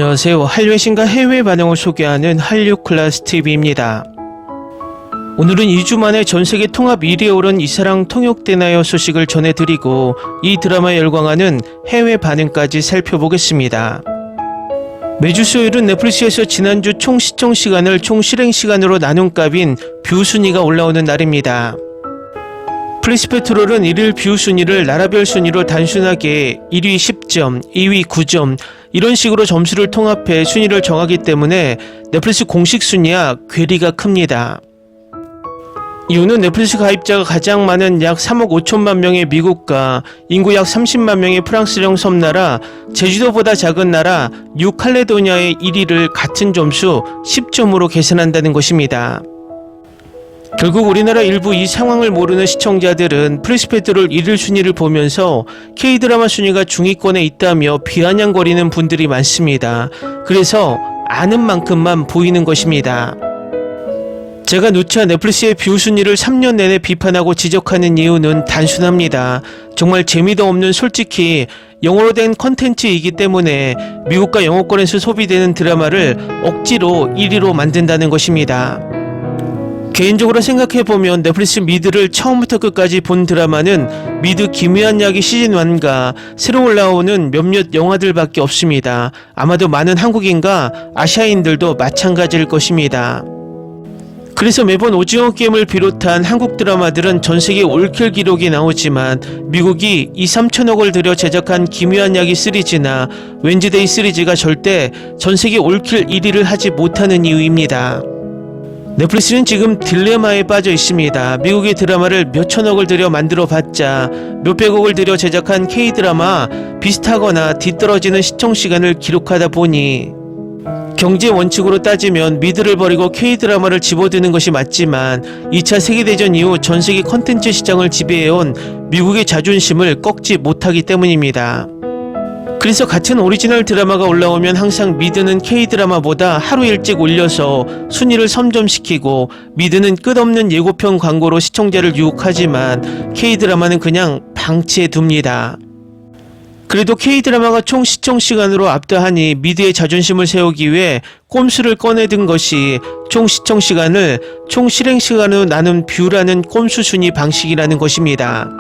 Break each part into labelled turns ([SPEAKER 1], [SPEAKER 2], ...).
[SPEAKER 1] 안녕하세요. 한류의 신과 해외 반응을 소개하는 한류클라스TV입니다. 오늘은 2주 만에 전세계 통합 1위에 오른 이사랑 통역되나요 소식을 전해드리고 이 드라마에 열광하는 해외 반응까지 살펴보겠습니다. 매주 수요일은 넷플릭스에서 지난주 총 시청 시간을 총 실행 시간으로 나눈 값인 뷰 순위가 올라오는 날입니다. 플리스페트롤은 1일 뷰 순위를 나라별 순위로 단순하게 1위 10점, 2위 9점 이런 식으로 점수를 통합해 순위를 정하기 때문에 넷플릭스 공식 순위와 괴리가 큽니다. 이유는 넷플릭스 가입자가 가장 많은 약 3억 5천만 명의 미국과 인구 약 30만 명의 프랑스령 섬나라, 제주도보다 작은 나라 뉴칼레도니아의 1위를 같은 점수 10점으로 계산한다는 것입니다. 결국 우리나라 일부 이 상황을 모르는 시청자들은 플리스페트롤 1일 순위를 보면서 K드라마 순위가 중위권에 있다며 비아냥거리는 분들이 많습니다. 그래서 아는 만큼만 보이는 것입니다. 제가 누차 넷플릭스의 뷰 순위를 3년 내내 비판하고 지적하는 이유는 단순합니다. 정말 재미도 없는 솔직히 영어로 된 컨텐츠이기 때문에 미국과 영어권에서 소비되는 드라마를 억지로 1위로 만든다는 것입니다. 개인적으로 생각해보면 넷플릭스 미드를 처음부터 끝까지 본 드라마는 미드 기묘한 이야기 시즌1과 새로 올라오는 몇몇 영화들밖에 없습니다. 아마도 많은 한국인과 아시아인들도 마찬가지일 것입니다. 그래서 매번 오징어 게임을 비롯한 한국 드라마들은 전세계 올킬 기록이 나오지만 미국이 2~3천억을 들여 제작한 기묘한 이야기 시리즈나 웬즈데이 시리즈가 절대 전세계 올킬 1위를 하지 못하는 이유입니다. 넷플릭스는 지금 딜레마에 빠져 있습니다. 미국의 드라마를 몇천억을 들여 만들어봤자 몇백억을 들여 제작한 K드라마 비슷하거나 뒤떨어지는 시청시간을 기록하다 보니 경제 원칙으로 따지면 미드를 버리고 K드라마를 집어드는 것이 맞지만 2차 세계대전 이후 전세계 컨텐츠 시장을 지배해온 미국의 자존심을 꺾지 못하기 때문입니다. 그래서 같은 오리지널 드라마가 올라오면 항상 미드는 K드라마보다 하루 일찍 올려서 순위를 선점시키고 미드는 끝없는 예고편 광고로 시청자를 유혹하지만 K드라마는 그냥 방치해둡니다. 그래도 K드라마가 총 시청시간으로 압도하니 미드의 자존심을 세우기 위해 꼼수를 꺼내든 것이 총 시청시간을 총 실행시간으로 나눈 뷰라는 꼼수 순위 방식이라는 것입니다.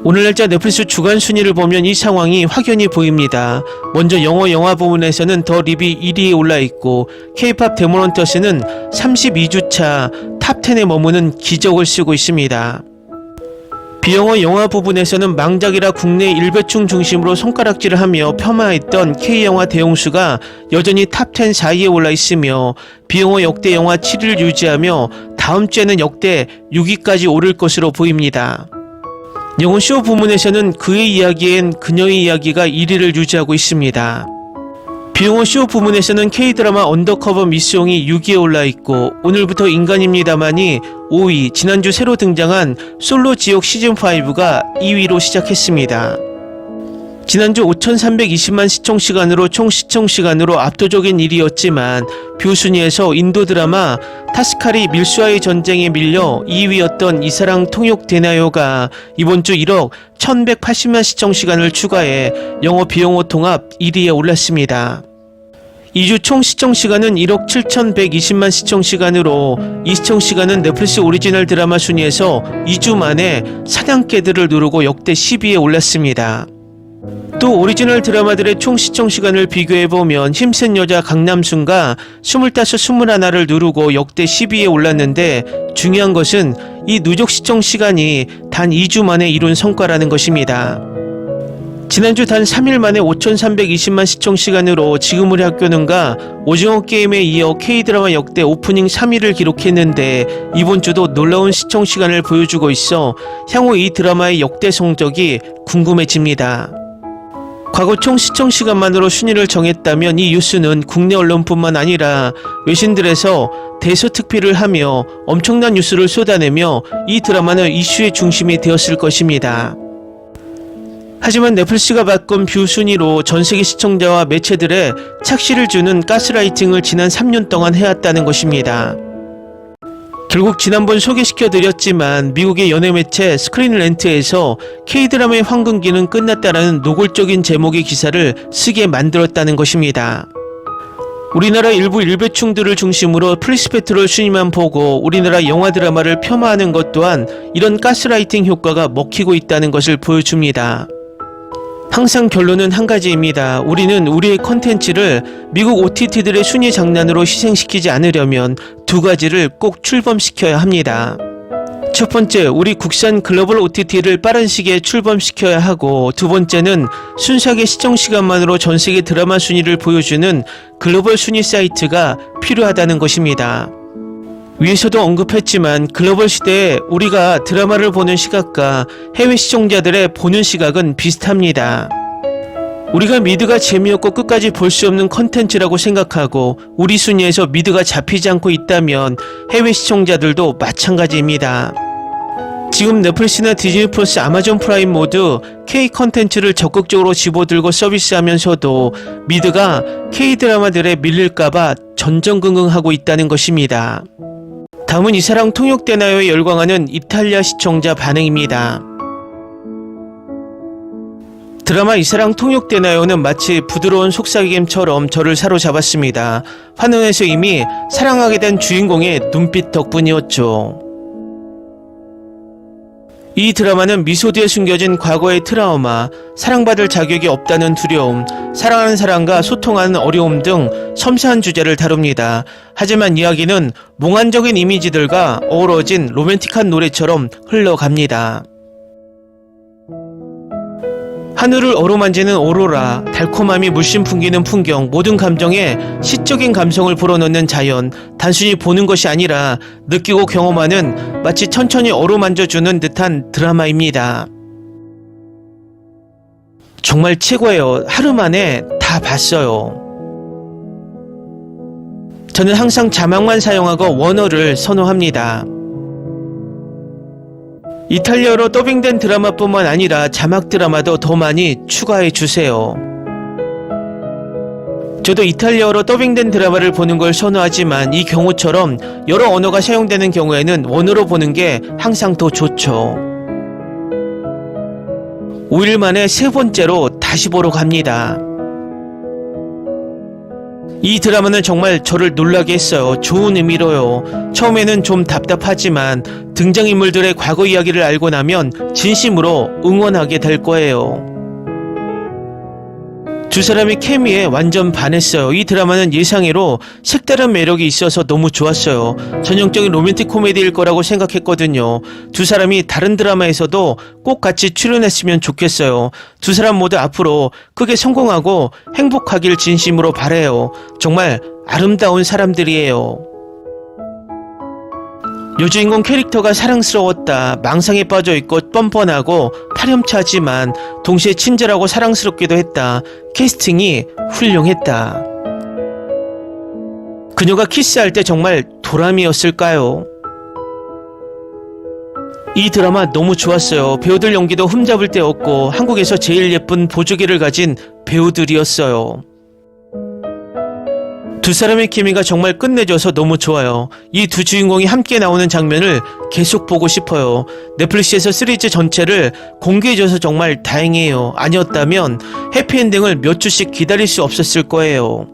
[SPEAKER 1] 오늘 날짜 넷플릭스 주간 순위를 보면 이 상황이 확연히 보입니다. 먼저 영화 부분에서는 더 립이 1위에 올라있고 K-POP 데몬헌터스는 32주차 탑10에 머무는 기적을 쓰고 있습니다. 비영어 영화 부분에서는 망작이라 국내 일배충 중심으로 손가락질을 하며 폄하했던 K영화 대용수가 여전히 탑10 4위에 올라있으며 비영어 역대 영화 7위를 유지하며 다음 주에는 역대 6위까지 오를 것으로 보입니다. 영어 쇼 부문에서는 그의 이야기엔 그녀의 이야기가 1위를 유지하고 있습니다. 비영어 쇼 부문에서는 K드라마 언더커버 미스용이 6위에 올라있고 오늘부터 인간입니다만이 5위, 지난주 새로 등장한 솔로 지옥 시즌5가 2위로 시작했습니다. 지난주 5,320만 시청시간으로 총 시청시간으로 압도적인 1위였지만 뷰 순위에서 인도 드라마 타스카리 밀수와의 전쟁에 밀려 2위였던 이사랑 통역되나요가 이번 주 1억 1,180만 시청시간을 추가해 영어 비영어 통합 1위에 올랐습니다. 2주 총 시청시간은 1억 7,120만 시청시간으로 이 시청시간은 넷플릭스 오리지널 드라마 순위에서 2주 만에 사냥개들을 누르고 역대 10위에 올랐습니다. 또 오리지널 드라마들의 총 시청시간을 비교해보면 힘센 여자 강남순과 25, 21를 누르고 역대 10위에 올랐는데 중요한 것은 이 누적 시청시간이 단 2주 만에 이룬 성과라는 것입니다. 지난주 단 3일 만에 5,320만 시청시간으로 지금 우리 학교는가 오징어 게임에 이어 K드라마 역대 오프닝 3위를 기록했는데 이번 주도 놀라운 시청시간을 보여주고 있어 향후 이 드라마의 역대 성적이 궁금해집니다. 과거 총 시청시간만으로 순위를 정했다면 이 뉴스는 국내 언론뿐만 아니라 외신들에서 대서특필을 하며 엄청난 뉴스를 쏟아내며 이 드라마는 이슈의 중심이 되었을 것입니다. 하지만 넷플릭스가 바꾼 뷰 순위로 전세계 시청자와 매체들의 착시를 주는 가스라이팅을 지난 3년 동안 해왔다는 것입니다. 결국 지난번 소개시켜드렸지만 미국의 연예매체 스크린렌트에서 K드라마의 황금기는 끝났다라는 노골적인 제목의 기사를 쓰게 만들었다는 것입니다. 우리나라 일부 일배충들을 중심으로 프리스페트롤 순위만 보고 우리나라 영화 드라마를 폄하하는 것 또한 이런 가스라이팅 효과가 먹히고 있다는 것을 보여줍니다. 항상 결론은 한 가지입니다. 우리는 우리의 컨텐츠를 미국 OTT들의 순위 장난으로 희생시키지 않으려면 두 가지를 꼭 출범시켜야 합니다. 첫 번째, 우리 국산 글로벌 OTT를 빠른 시기에 출범시켜야 하고, 두 번째는 순수하게 시청시간만으로 전세계 드라마 순위를 보여주는 글로벌 순위 사이트가 필요하다는 것입니다. 위에서도 언급했지만 글로벌 시대에 우리가 드라마를 보는 시각과 해외 시청자들의 보는 시각은 비슷합니다. 우리가 미드가 재미없고 끝까지 볼 수 없는 컨텐츠라고 생각하고 우리 순위에서 미드가 잡히지 않고 있다면 해외 시청자들도 마찬가지입니다. 지금 넷플릭스나 디즈니 플러스, 아마존 프라임 모두 K 컨텐츠를 적극적으로 집어들고 서비스하면서도 미드가 K 드라마들에 밀릴까봐 전전긍긍하고 있다는 것입니다. 다음은 이 사랑 통역되나요에 열광하는 이탈리아 시청자 반응입니다. 드라마 이 사랑 통역되나요는 마치 부드러운 속삭임처럼 저를 사로잡았습니다. 환원에서 이미 사랑하게 된 주인공의 눈빛 덕분이었죠. 이 드라마는 미소 뒤에 숨겨진 과거의 트라우마, 사랑받을 자격이 없다는 두려움, 사랑하는 사람과 소통하는 어려움 등 섬세한 주제를 다룹니다. 하지만 이야기는 몽환적인 이미지들과 어우러진 로맨틱한 노래처럼 흘러갑니다. 하늘을 어루만지는 오로라, 달콤함이 물씬 풍기는 풍경, 모든 감정에 시적인 감성을 불어넣는 자연, 단순히 보는 것이 아니라 느끼고 경험하는 마치 천천히 어루만져주는 듯한 드라마입니다. 정말 최고예요. 하루 만에 다 봤어요. 저는 항상 자막만 사용하고 원어를 선호합니다. 이탈리아로 더빙된 드라마뿐만 아니라 자막 드라마도 더 많이 추가해 주세요. 저도 이탈리아로 더빙된 드라마를 보는 걸 선호하지만 이 경우처럼 여러 언어가 사용되는 경우에는 원어로 보는 게 항상 더 좋죠. 5일 만에 세 번째로 다시 보러 갑니다. 이 드라마는 정말 저를 놀라게 했어요. 좋은 의미로요. 처음에는 좀 답답하지만 등장인물들의 과거 이야기를 알고 나면 진심으로 응원하게 될 거예요. 두 사람의 케미에 완전 반했어요. 이 드라마는 예상외로 색다른 매력이 있어서 너무 좋았어요. 전형적인 로맨틱 코미디일 거라고 생각했거든요. 두 사람이 다른 드라마에서도 꼭 같이 출연했으면 좋겠어요. 두 사람 모두 앞으로 크게 성공하고 행복하길 진심으로 바라요. 정말 아름다운 사람들이에요. 여주인공 캐릭터가 사랑스러웠다. 망상에 빠져있고 뻔뻔하고 파렴치하지만 동시에 친절하고 사랑스럽기도 했다. 캐스팅이 훌륭했다. 그녀가 키스할 때 정말 도람이었을까요? 이 드라마 너무 좋았어요. 배우들 연기도 흠잡을 데 없고 한국에서 제일 예쁜 보조개를 가진 배우들이었어요. 두 사람의 케미가 정말 끝내줘서 너무 좋아요. 이 두 주인공이 함께 나오는 장면을 계속 보고 싶어요. 넷플릭스에서 시리즈 전체를 공개해줘서 정말 다행이에요. 아니었다면 해피엔딩을 몇 주씩 기다릴 수 없었을 거예요.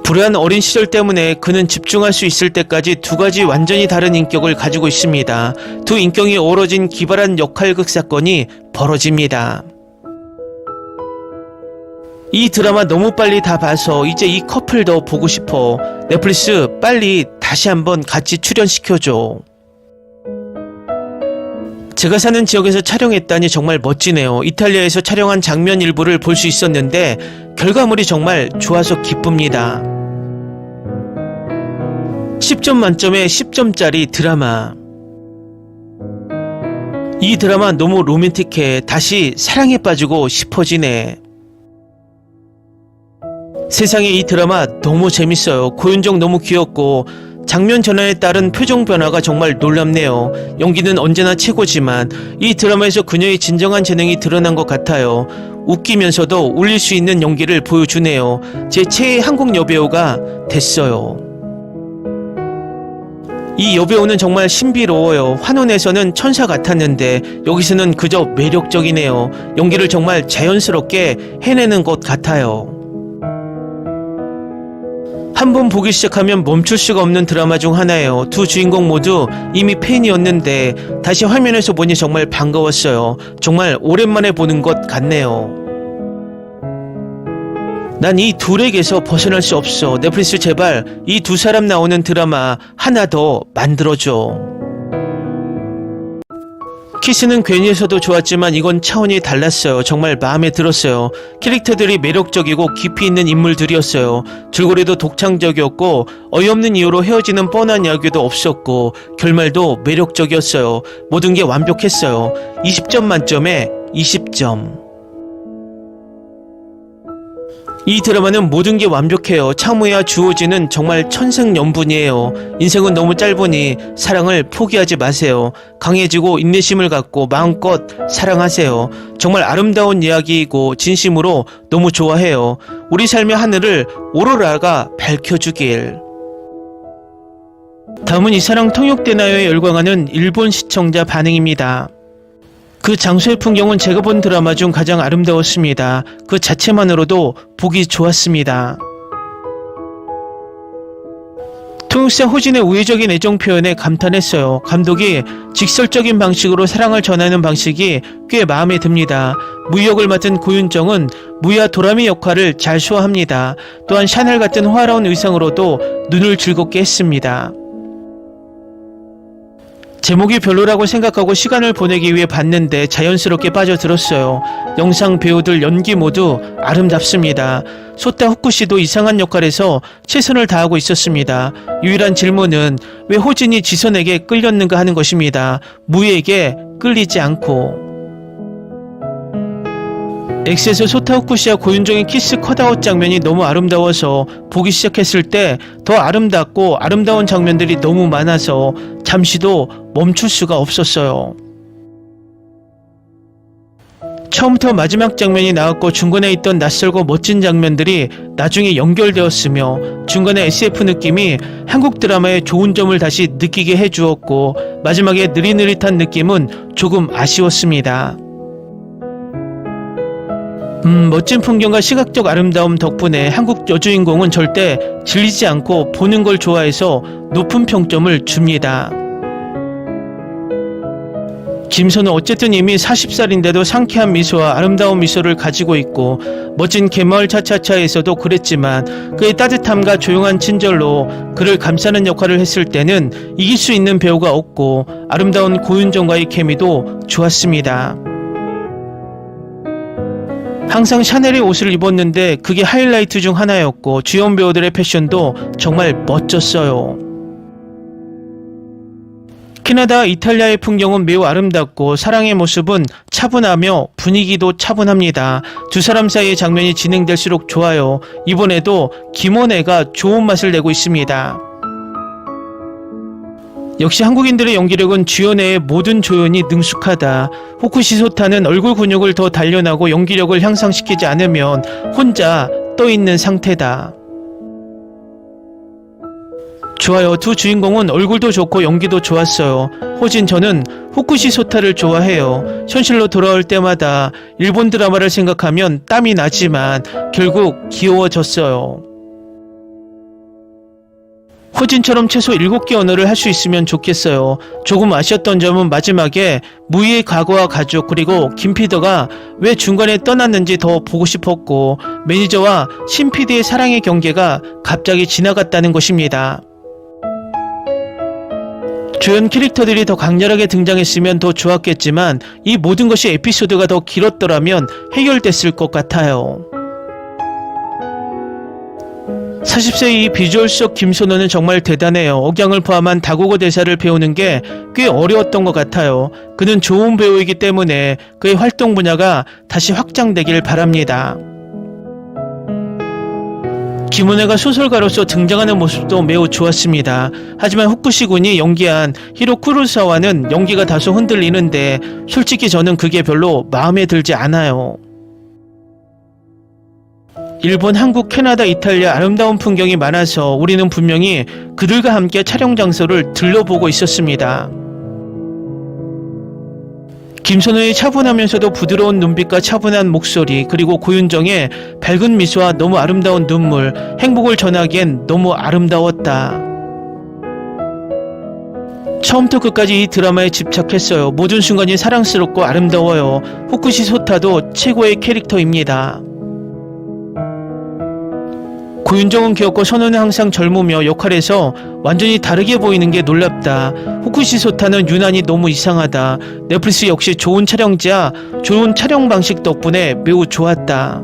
[SPEAKER 1] 불우한 어린 시절 때문에 그는 집중할 수 있을 때까지 두 가지 완전히 다른 인격을 가지고 있습니다. 두 인격이 어우러진 기발한 역할극 사건이 벌어집니다. 이 드라마 너무 빨리 다 봐서 이제 이 커플도 보고 싶어. 넷플릭스 빨리 다시 한번 같이 출연시켜줘. 제가 사는 지역에서 촬영했다니 정말 멋지네요. 이탈리아에서 촬영한 장면 일부를 볼 수 있었는데 결과물이 정말 좋아서 기쁩니다. 10점 만점에 10점짜리 드라마. 이 드라마 너무 로맨틱해. 다시 사랑에 빠지고 싶어지네. 세상에 이 드라마 너무 재밌어요. 고윤정 너무 귀엽고 장면 전환에 따른 표정 변화가 정말 놀랍네요. 연기는 언제나 최고지만 이 드라마에서 그녀의 진정한 재능이 드러난 것 같아요. 웃기면서도 울릴 수 있는 연기를 보여주네요. 제 최애 한국 여배우가 됐어요. 이 여배우는 정말 신비로워요. 환혼에서는 천사 같았는데 여기서는 그저 매력적이네요. 연기를 정말 자연스럽게 해내는 것 같아요. 한 번 보기 시작하면 멈출 수가 없는 드라마 중 하나예요. 두 주인공 모두 이미 팬이었는데 다시 화면에서 보니 정말 반가웠어요. 정말 오랜만에 보는 것 같네요. 난 이 둘에게서 벗어날 수 없어. 넷플릭스 제발 이 두 사람 나오는 드라마 하나 더 만들어줘. 키스는 괜히에서도 좋았지만 이건 차원이 달랐어요. 정말 마음에 들었어요. 캐릭터들이 매력적이고 깊이 있는 인물들이었어요. 줄거리도 독창적이었고 어이없는 이유로 헤어지는 뻔한 이야기도 없었고 결말도 매력적이었어요. 모든 게 완벽했어요. 20점 만점에 20점. 이 드라마는 모든 게 완벽해요. 창무야 주호진은 정말 천생연분이에요. 인생은 너무 짧으니 사랑을 포기하지 마세요. 강해지고 인내심을 갖고 마음껏 사랑하세요. 정말 아름다운 이야기이고 진심으로 너무 좋아해요. 우리 삶의 하늘을 오로라가 밝혀주길. 다음은 이 사랑 통역되나요에 열광하는 일본 시청자 반응입니다. 그 장소의 풍경은 제가 본 드라마 중 가장 아름다웠습니다. 그 자체만으로도 보기 좋았습니다. 통역사 호진의 우회적인 애정 표현에 감탄했어요. 감독이 직설적인 방식으로 사랑을 전하는 방식이 꽤 마음에 듭니다. 무역을 맡은 고윤정은 무야 도라미 역할을 잘 소화합니다. 또한 샤넬 같은 화려한 의상으로도 눈을 즐겁게 했습니다. 제목이 별로라고 생각하고 시간을 보내기 위해 봤는데 자연스럽게 빠져들었어요. 영상 배우들 연기 모두 아름답습니다. 소타 후쿠시도 이상한 역할에서 최선을 다하고 있었습니다. 유일한 질문은 왜 호진이 지선에게 끌렸는가 하는 것입니다. 무에게 끌리지 않고. X에서 소타 후쿠시와 고윤정의 키스 컷아웃 장면이 너무 아름다워서 보기 시작했을 때 더 아름답고 아름다운 장면들이 너무 많아서 잠시도 멈출 수가 없었어요. 처음부터 마지막 장면이 나왔고 중간에 있던 낯설고 멋진 장면들이 나중에 연결되었으며 중간에 SF 느낌이 한국 드라마의 좋은 점을 다시 느끼게 해주었고 마지막에 느릿느릿한 느낌은 조금 아쉬웠습니다. 멋진 풍경과 시각적 아름다움 덕분에 한국 여주인공은 절대 질리지 않고 보는 걸 좋아해서 높은 평점을 줍니다. 김선우 어쨌든 이미 40살인데도 상쾌한 미소와 아름다운 미소를 가지고 있고 멋진 갯마을 차차차에서도 그랬지만 그의 따뜻함과 조용한 친절로 그를 감싸는 역할을 했을 때는 이길 수 있는 배우가 없고 아름다운 고윤정과의 케미도 좋았습니다. 항상 샤넬의 옷을 입었는데 그게 하이라이트 중 하나였고 주연 배우들의 패션도 정말 멋졌어요. 캐나다, 이탈리아의 풍경은 매우 아름답고 사랑의 모습은 차분하며 분위기도 차분합니다. 두 사람 사이의 장면이 진행될수록 좋아요. 이번에도 김원혜가 좋은 맛을 내고 있습니다. 역시 한국인들의 연기력은 주연의 모든 조연이 능숙하다. 후쿠시 소타는 얼굴 근육을 더 단련하고 연기력을 향상시키지 않으면 혼자 떠있는 상태다. 좋아요. 두 주인공은 얼굴도 좋고 연기도 좋았어요. 호진 저는 후쿠시 소타를 좋아해요. 현실로 돌아올 때마다 일본 드라마를 생각하면 땀이 나지만 결국 귀여워졌어요. 호진처럼 최소 7개 언어를 할 수 있으면 좋겠어요. 조금 아쉬웠던 점은 마지막에 무희의 과거와 가족 그리고 김 피더가 왜 중간에 떠났는지 더 보고 싶었고 매니저와 신 PD의 사랑의 경계가 갑자기 지나갔다는 것입니다. 주연 캐릭터들이 더 강렬하게 등장했으면 더 좋았겠지만 이 모든 것이 에피소드가 더 길었더라면 해결됐을 것 같아요. 40세 이 비주얼 속 김선호는 정말 대단해요. 억양을 포함한 다국어 대사를 배우는 게 꽤 어려웠던 것 같아요. 그는 좋은 배우이기 때문에 그의 활동 분야가 다시 확장되길 바랍니다. 김은혜가 소설가로서 등장하는 모습도 매우 좋았습니다. 하지만 후쿠시 군이 연기한 히로 쿠로사와는 연기가 다소 흔들리는데 솔직히 저는 그게 별로 마음에 들지 않아요. 일본, 한국, 캐나다, 이탈리아 아름다운 풍경이 많아서 우리는 분명히 그들과 함께 촬영 장소를 들러보고 있었습니다. 김선호의 차분하면서도 부드러운 눈빛과 차분한 목소리, 그리고 고윤정의 밝은 미소와 너무 아름다운 눈물, 행복을 전하기엔 너무 아름다웠다. 처음부터 끝까지 이 드라마에 집착했어요. 모든 순간이 사랑스럽고 아름다워요. 후쿠시 소타도 최고의 캐릭터입니다. 고윤정은 귀엽고 선호는 항상 젊으며 역할에서 완전히 다르게 보이는 게 놀랍다. 후쿠시 소타는 유난히 너무 이상하다. 넷플릭스 역시 좋은 촬영지와 좋은 촬영 방식 덕분에 매우 좋았다.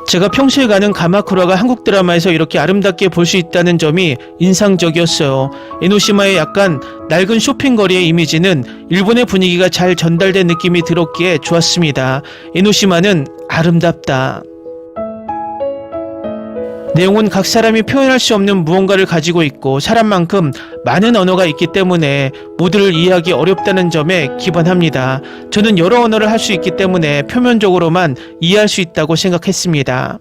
[SPEAKER 1] 제가 평소에 가는 가마쿠라가 한국 드라마에서 이렇게 아름답게 볼 수 있다는 점이 인상적이었어요. 에노시마의 약간 낡은 쇼핑거리의 이미지는 일본의 분위기가 잘 전달된 느낌이 들었기에 좋았습니다. 에노시마는 아름답다. 내용은 각 사람이 표현할 수 없는 무언가를 가지고 있고 사람만큼 많은 언어가 있기 때문에 모두를 이해하기 어렵다는 점에 기반합니다. 저는 여러 언어를 할 수 있기 때문에 표면적으로만 이해할 수 있다고 생각했습니다.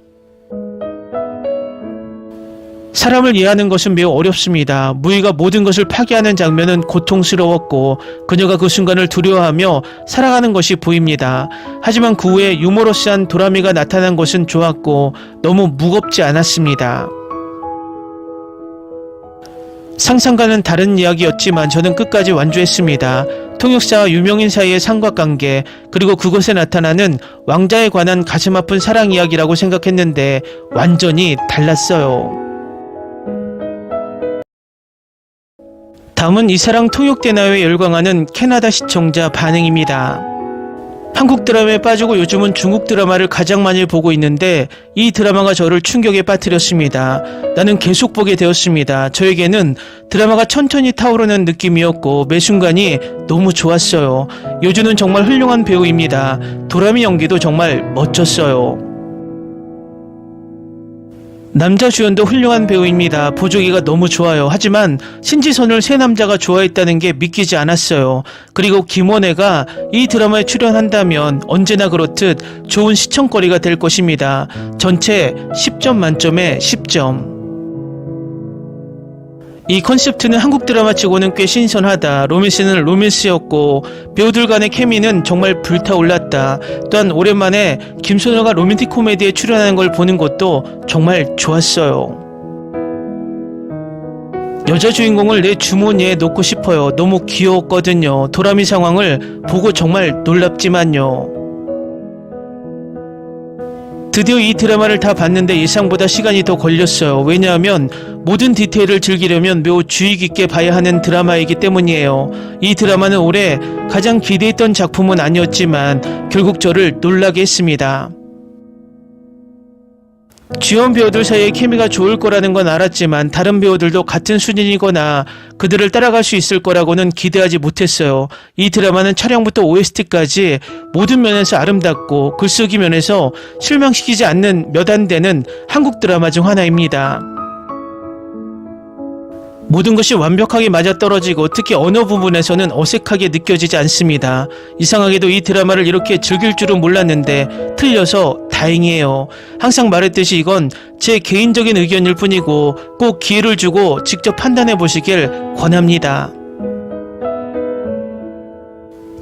[SPEAKER 1] 사람을 이해하는 것은 매우 어렵습니다. 무희가 모든 것을 파괴하는 장면은 고통스러웠고 그녀가 그 순간을 두려워하며 살아가는 것이 보입니다. 하지만 그 후에 유머러스한 도라미가 나타난 것은 좋았고 너무 무겁지 않았습니다. 상상과는 다른 이야기였지만 저는 끝까지 완주했습니다. 통역사와 유명인 사이의 삼각관계, 그리고 그것에 나타나는 왕자에 관한 가슴 아픈 사랑 이야기라고 생각했는데 완전히 달랐어요. 다음은 이 사랑 통역되나요에 열광하는 캐나다 시청자 반응입니다. 한국 드라마에 빠지고 요즘은 중국 드라마를 가장 많이 보고 있는데 이 드라마가 저를 충격에 빠뜨렸습니다. 나는 계속 보게 되었습니다. 저에게는 드라마가 천천히 타오르는 느낌이었고 매 순간이 너무 좋았어요. 요주는 정말 훌륭한 배우입니다. 도라미 연기도 정말 멋졌어요. 남자 주연도 훌륭한 배우입니다. 보조기가 너무 좋아요. 하지만 신지선을 세 남자가 좋아했다는 게 믿기지 않았어요. 그리고 김원혜가 이 드라마에 출연한다면 언제나 그렇듯 좋은 시청거리가 될 것입니다. 전체 10점 만점에 10점. 이 컨셉트는 한국 드라마 치고는 꽤 신선하다. 로맨스는 로맨스였고 배우들 간의 케미는 정말 불타올랐다. 또한 오랜만에 김선호가 로맨틱 코미디에 출연하는 걸 보는 것도 정말 좋았어요. 여자 주인공을 내 주머니에 넣고 싶어요. 너무 귀여웠거든요. 도라미 상황을 보고 정말 놀랍지만요. 드디어 이 드라마를 다 봤는데 예상보다 시간이 더 걸렸어요. 왜냐하면 모든 디테일을 즐기려면 매우 주의 깊게 봐야 하는 드라마이기 때문이에요. 이 드라마는 올해 가장 기대했던 작품은 아니었지만 결국 저를 놀라게 했습니다. 주연 배우들 사이의 케미가 좋을 거라는 건 알았지만 다른 배우들도 같은 수준이거나 그들을 따라갈 수 있을 거라고는 기대하지 못했어요. 이 드라마는 촬영부터 OST까지 모든 면에서 아름답고 글쓰기 면에서 실망시키지 않는 몇 안 되는 한국 드라마 중 하나입니다. 모든 것이 완벽하게 맞아떨어지고 특히 언어 부분에서는 어색하게 느껴지지 않습니다. 이상하게도 이 드라마를 이렇게 즐길 줄은 몰랐는데 틀려서 다행이에요. 항상 말했듯이 이건 제 개인적인 의견일 뿐이고 꼭 기회를 주고 직접 판단해 보시길 권합니다.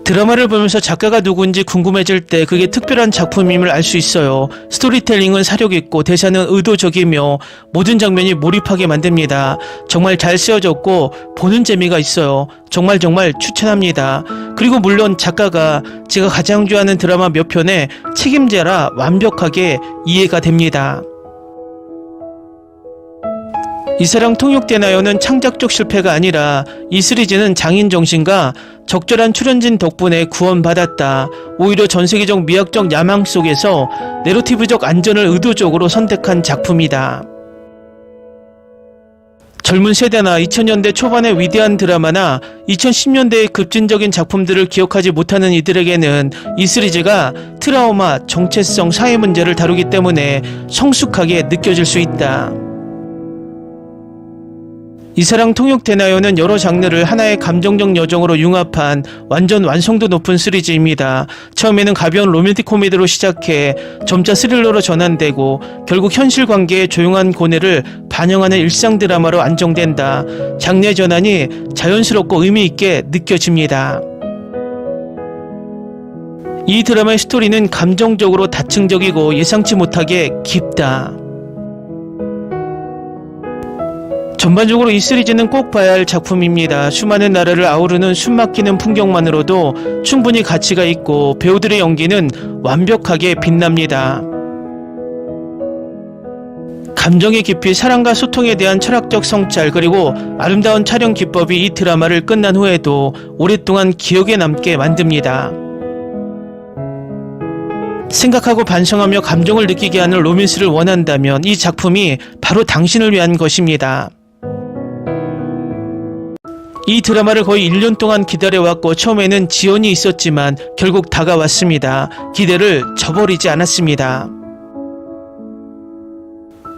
[SPEAKER 1] 드라마를 보면서 작가가 누군지 궁금해질 때 그게 특별한 작품임을 알 수 있어요. 스토리텔링은 사력있고 대사는 의도적이며 모든 장면이 몰입하게 만듭니다. 정말 잘 쓰여졌고 보는 재미가 있어요. 정말 추천합니다. 그리고 물론 작가가 제가 가장 좋아하는 드라마 몇 편의 책임자라 완벽하게 이해가 됩니다. 이 사랑 통역되나요는 창작적 실패가 아니라 이 시리즈는 장인 정신과 적절한 출연진 덕분에 구원받았다. 오히려 전세계적 미학적 야망 속에서 내러티브적 안전을 의도적으로 선택한 작품이다. 젊은 세대나 2000년대 초반의 위대한 드라마나 2010년대의 급진적인 작품들을 기억하지 못하는 이들에게는 이 시리즈가 트라우마, 정체성, 사회 문제를 다루기 때문에 성숙하게 느껴질 수 있다. 이사랑 통역되나요는 여러 장르를 하나의 감정적 여정으로 융합한 완전 완성도 높은 시리즈입니다. 처음에는 가벼운 로맨틱 코미디로 시작해 점차 스릴러로 전환되고 결국 현실 관계의 조용한 고뇌를 반영하는 일상 드라마로 안정된다. 장르의 전환이 자연스럽고 의미 있게 느껴집니다. 이 드라마의 스토리는 감정적으로 다층적이고 예상치 못하게 깊다. 전반적으로 이 시리즈는 꼭 봐야 할 작품입니다. 수많은 나라를 아우르는 숨막히는 풍경만으로도 충분히 가치가 있고 배우들의 연기는 완벽하게 빛납니다. 감정의 깊이, 사랑과 소통에 대한 철학적 성찰, 그리고 아름다운 촬영 기법이 이 드라마를 끝난 후에도 오랫동안 기억에 남게 만듭니다. 생각하고 반성하며 감정을 느끼게 하는 로맨스를 원한다면 이 작품이 바로 당신을 위한 것입니다. 이 드라마를 거의 1년 동안 기다려왔고 처음에는 지연이 있었지만 결국 다가왔습니다. 기대를 저버리지 않았습니다.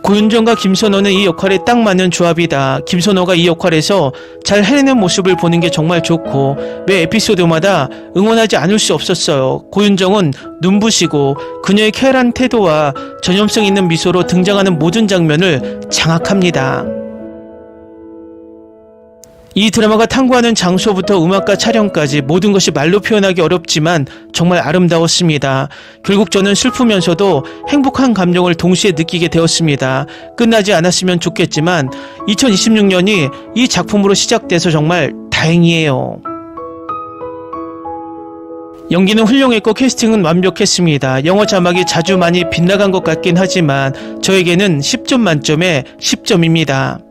[SPEAKER 1] 고윤정과 김선호는 이 역할에 딱 맞는 조합이다. 김선호가 이 역할에서 잘 해내는 모습을 보는 게 정말 좋고 매 에피소드마다 응원하지 않을 수 없었어요. 고윤정은 눈부시고 그녀의 쾌활한 태도와 전염성 있는 미소로 등장하는 모든 장면을 장악합니다. 이 드라마가 탐구하는 장소부터 음악과 촬영까지 모든 것이 말로 표현하기 어렵지만 정말 아름다웠습니다. 결국 저는 슬프면서도 행복한 감정을 동시에 느끼게 되었습니다. 끝나지 않았으면 좋겠지만 2026년이 이 작품으로 시작돼서 정말 다행이에요. 연기는 훌륭했고 캐스팅은 완벽했습니다. 영어 자막이 자주 많이 빗나간 것 같긴 하지만 저에게는 10점 만점에 10점입니다.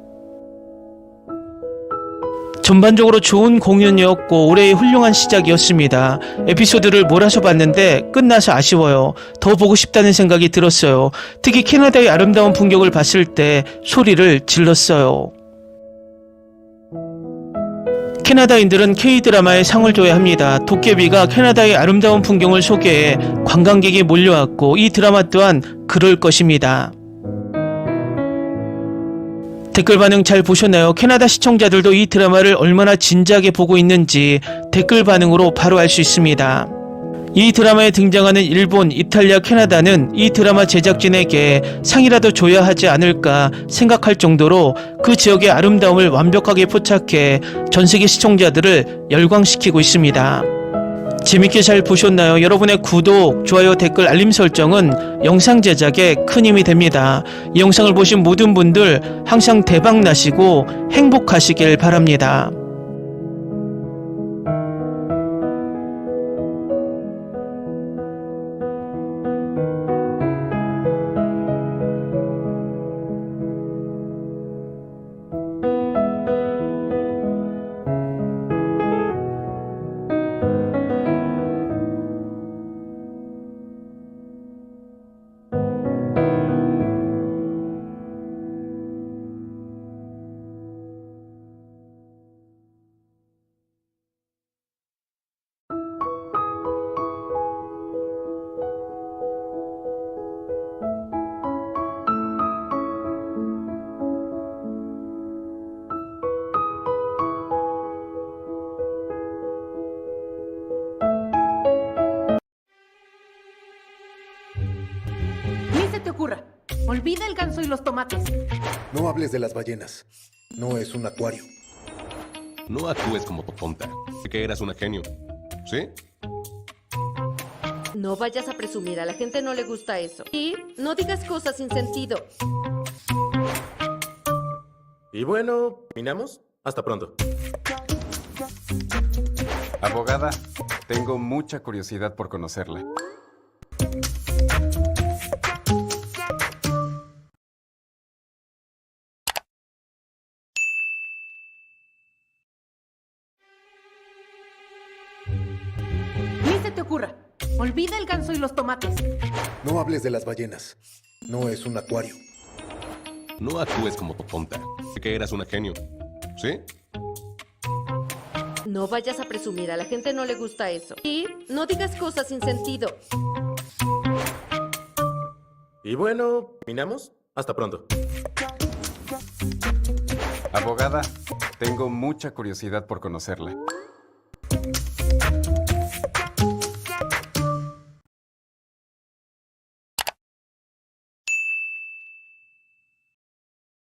[SPEAKER 1] 전반적으로 좋은 공연이었고 올해의 훌륭한 시작이었습니다. 에피소드를 몰아서 봤는데 끝나서 아쉬워요. 더 보고 싶다는 생각이 들었어요. 특히 캐나다의 아름다운 풍경을 봤을 때 소리를 질렀어요. 캐나다인들은 K-드라마에 상을 줘야 합니다. 도깨비가 캐나다의 아름다운 풍경을 소개해 관광객이 몰려왔고 이 드라마 또한 그럴 것입니다. 댓글 반응 잘 보셨나요? 캐나다 시청자들도 이 드라마를 얼마나 진지하게 보고 있는지 댓글 반응으로 바로 알 수 있습니다. 이 드라마에 등장하는 일본, 이탈리아, 캐나다는 이 드라마 제작진에게 상이라도 줘야 하지 않을까 생각할 정도로 그 지역의 아름다움을 완벽하게 포착해 전세계 시청자들을 열광시키고 있습니다. 재밌게 잘 보셨나요? 여러분의 구독, 좋아요, 댓글, 알림 설정은 영상 제작에 큰 힘이 됩니다. 이 영상을 보신 모든 분들 항상 대박 나시고 행복하시길 바랍니다.
[SPEAKER 2] Te ocurra. Olvida el ganso y los tomates.
[SPEAKER 3] No hables de las ballenas. No es un acuario.
[SPEAKER 4] No actúes como tonta. Que eras una genio. ¿Sí?
[SPEAKER 5] No vayas a presumir, a la gente no le gusta eso. Y no digas cosas sin sentido.
[SPEAKER 6] Y bueno, ¿terminamos? Hasta pronto.
[SPEAKER 7] Abogada, tengo mucha curiosidad por conocerla.
[SPEAKER 2] Ni se te ocurra. Olvida el ganso y los tomates.
[SPEAKER 3] No hables de las ballenas. No es un acuario.
[SPEAKER 4] No actúes como tonta. Que eras una genio. ¿Sí?
[SPEAKER 5] No vayas a presumir, a la gente no le gusta eso. Y no digas cosas sin sentido.
[SPEAKER 6] Y bueno, ¿terminamos? Hasta pronto.
[SPEAKER 7] Abogada, tengo mucha curiosidad por conocerla.